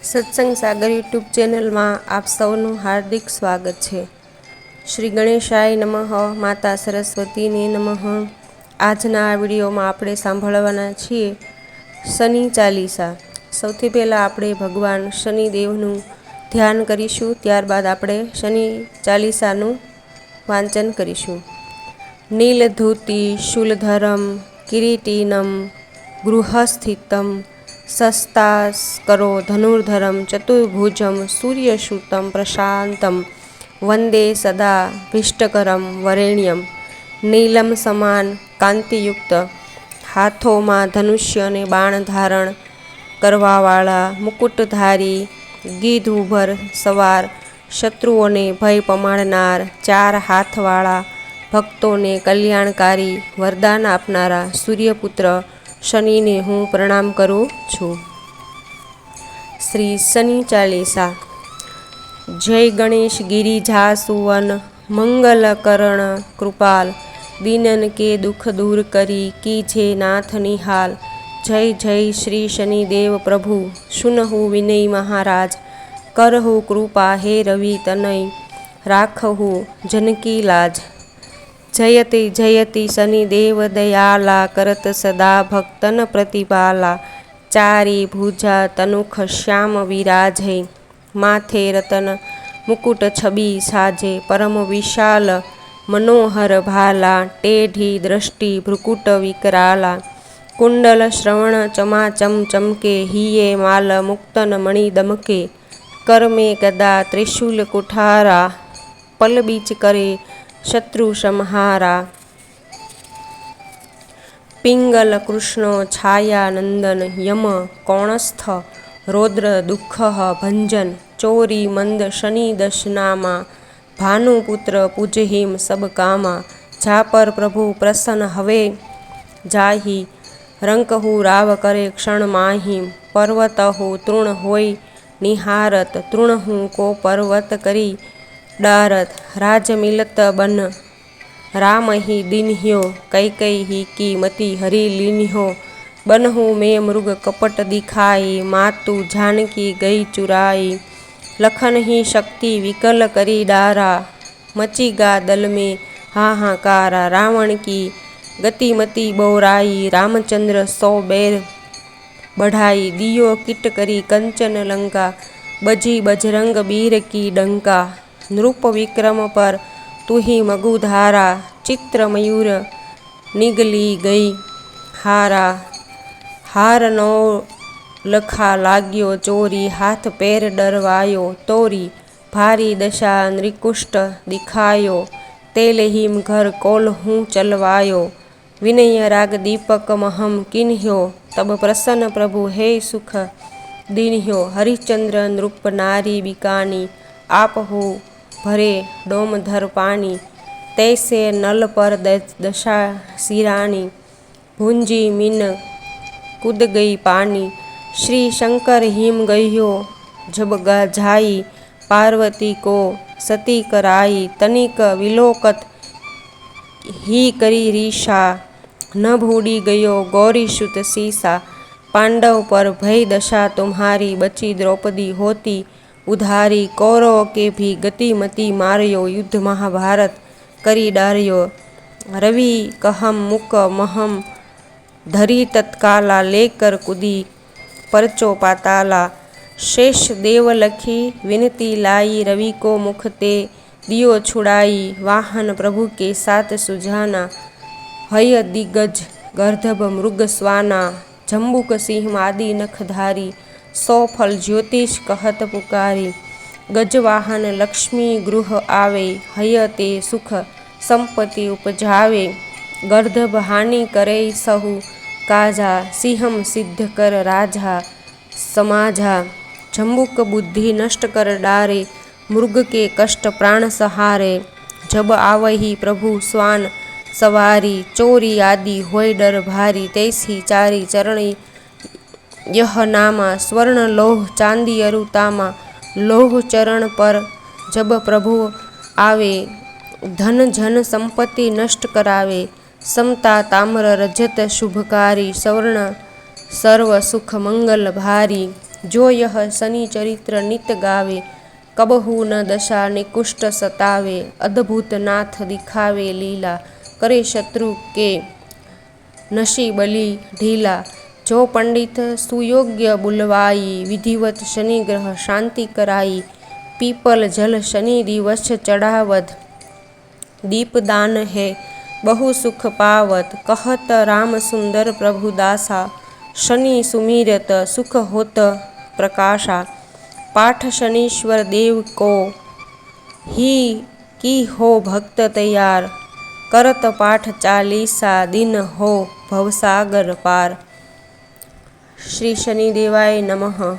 સત્સંગ સાગર યુટ્યુબ ચેનલમાં આપ સૌનું હાર્દિક સ્વાગત છે. શ્રી ગણેશાય નમઃ, માતા સરસ્વતીને નમઃ. આજના આ વિડીયોમાં આપણે સાંભળવાના છીએ શનિ ચાલીસા. સૌથી પહેલાં આપણે ભગવાન શનિદેવનું ધ્યાન કરીશું, ત્યારબાદ આપણે શનિ ચાલીસાનું વાંચન કરીશું. નીલધૂતિ શૂલધરમ કિરીટીનમ ગૃહસ્થિતમ શસ્તાસ્કરો ધનુર્ધરમ ચતુર્ભુજમ સૂર્યસૂતમ પ્રશાંતમ વંદે સદા ભિષ્ટકરમ વરેણ્યમ. નીલમ સમાન કાંતિયુક્ત, હાથોમાં ધનુષ્ય અને બાણ ધારણ કરવાવાળા, મુકુટધારી, ગીધઉભર સવાર, શત્રુઓને ભય પમાડનાર, 4 હાથવાળા, ભક્તોને કલ્યાણકારી, વરદાન આપનારા સૂર્યપુત્ર શનિને હું પ્રણામ કરું છું. શ્રી શનિ ચાલીસા. જય ગણેશ ગિરિજાસુવન મંગલકરણ કૃપાલ, દીનન કે દુઃખ દૂર કરી કીજે નાથ નિહાલ. જય જય શ્રી શનિદેવ પ્રભુ, સુનહુ વિનય મહારાજ, કરહુ કૃપા હે રવિ તનય, રાખહુ જનકી લાજ. જયતિ જયતિ શનિદેવ દયાલા, કરત સદા ભક્તન પ્રતિપાલા. ચારી ભુજા તનુખ શ્યામ વિરાજે, માથે રતન મુકુટ છબી સાજે. પરમ વિશાલ મનોહર ભાલા, ટેઢી દ્રષ્ટિ ભ્રુકુટ વિકરાલા. કુંડલ શ્રવણ ચમાચમ ચમકે, હિયે માલ મુક્તન મણિ દમકે. કરમે ગદા ત્રિશૂલ કુઠારા, પલબીચ કરે શત્રુ સંહારા. પિંગલ કૃષ્ણો છાયા નંદન, યમ કોણસ્થ રૌદ્ર દુઃખ ભંજન. ચોરી મંદ શનિ દશનામાં, ભાનુપુત્ર પૂજહિમ સબ કામા. જા પર પ્રભુ પ્રસન્ન હવે જાહી, રંકહુ રાવ કરે ક્ષણ માહી. પર્વતહુ તૃણ હોય નિહારત, તૃણહુ કો પર્વત કરી ડારત. રાજ મિલત બન રામહિ દીન્હ્યો, કૈકૈહી કી મતિ હરી લીન્હ્યો. બનહુ મેં મૃગ કપટ દિખાઈ, માતુ જાનકી ગઈ ચુરાઈ. લખનહિ શક્તિ વિકલ કરી ડારા, મચી ગા દલ में हाहाकारा. रावण की गतिमति बोराई, रामचंद्र 100 बैर बढ़ाई. दियो किट करी कंचन लंका, बजी बजरंग बीर की डंका. नृप विक्रम पर तुही मगुधारा, चित्र मयूर निगली गई हारा. हार नो लखा लाग्यो चोरी, हाथ पैर डरवायो तोरी. भारी दशा नृकुष्ट दिखायो, तेलहीम घर कोल हूँ चलवायो. विनय राग दीपक महम किन्ह्यो, तब प्रसन्न प्रभु हे सुख दीन्ह्यो. हरिश्चंद्र नृप नारी बिकानी, आप हो भरे डोमधर पानी. तैसे नल पर दशा सिरानी, भूंजी मीन कूद गई पानी. श्री शंकर हिम गह्यो जब जाई, पार्वती को सती कराई. तनिक विलोकत ही करी रीसा, न भूडी गयो गौरी सुत सीसा. पांडव पर भय दशा तुम्हारी, बची द्रौपदी होती उधारी. कौरव के भी गतिमति मार्यो, युद्ध महाभारत करी डार्यो. रवि कहम मुक महम धरी तत्काला, लेकर कुदी परचो पाताला. शेष देव लखी विनती लाई, रवि को मुख ते दियो छुड़ाई. वाहन प्रभु के साथ सुजाना, हय दिग्गज गर्दभ मृग स्वाना. जम्बुक सिंह आदि नखधारी, 100 फल ज्योतिष कहत पुकारी. गजवाहन लक्ष्मी गृह आवे, हय ते सुख संपत्ति उपजावे. गर्दभ हानि करे सहु काजा, सिंहम सिद्ध कर राजा समाजा. जम्बुक बुद्धि नष्ट कर डारे, मृग के कष्ट प्राण सहारे. जब आवही प्रभु स्वान सवारी, चोरी आदि होय डर भारी. तैसी चारी चरणी यह नामा, स्वर्ण लोह चांदी अरुतामा. लोह चरण पर जब प्रभु आवे, धन जन संपत्ति नष्ट करावे. समता ताम्र रजत शुभकारी, स्वर्ण सर्व सुख मंगल भारी. जो यह शनि चरित्र नित गावे, कबहू न दशा निकुष्ट सतावे। अद्भुत नाथ दिखावे लीला, करे शत्रु के नशी बलि ढीला। जो पंडित सुयोग्य बुलवाई, विधिवत शनि ग्रह शांति कराई। पीपल जल शनि दिवस चढ़ावत, दीपदान है बहु सुख पावत। कहत राम सुंदर प्रभु दासा, शनि सुमिरत सुख होत प्रकाशा। पाठ शनीश्वर देव को, ही की हो भक्त तैयार। करत पाठ चालीसा, दिन हो भवसागर पार। श्री शनिदेवाय नमः।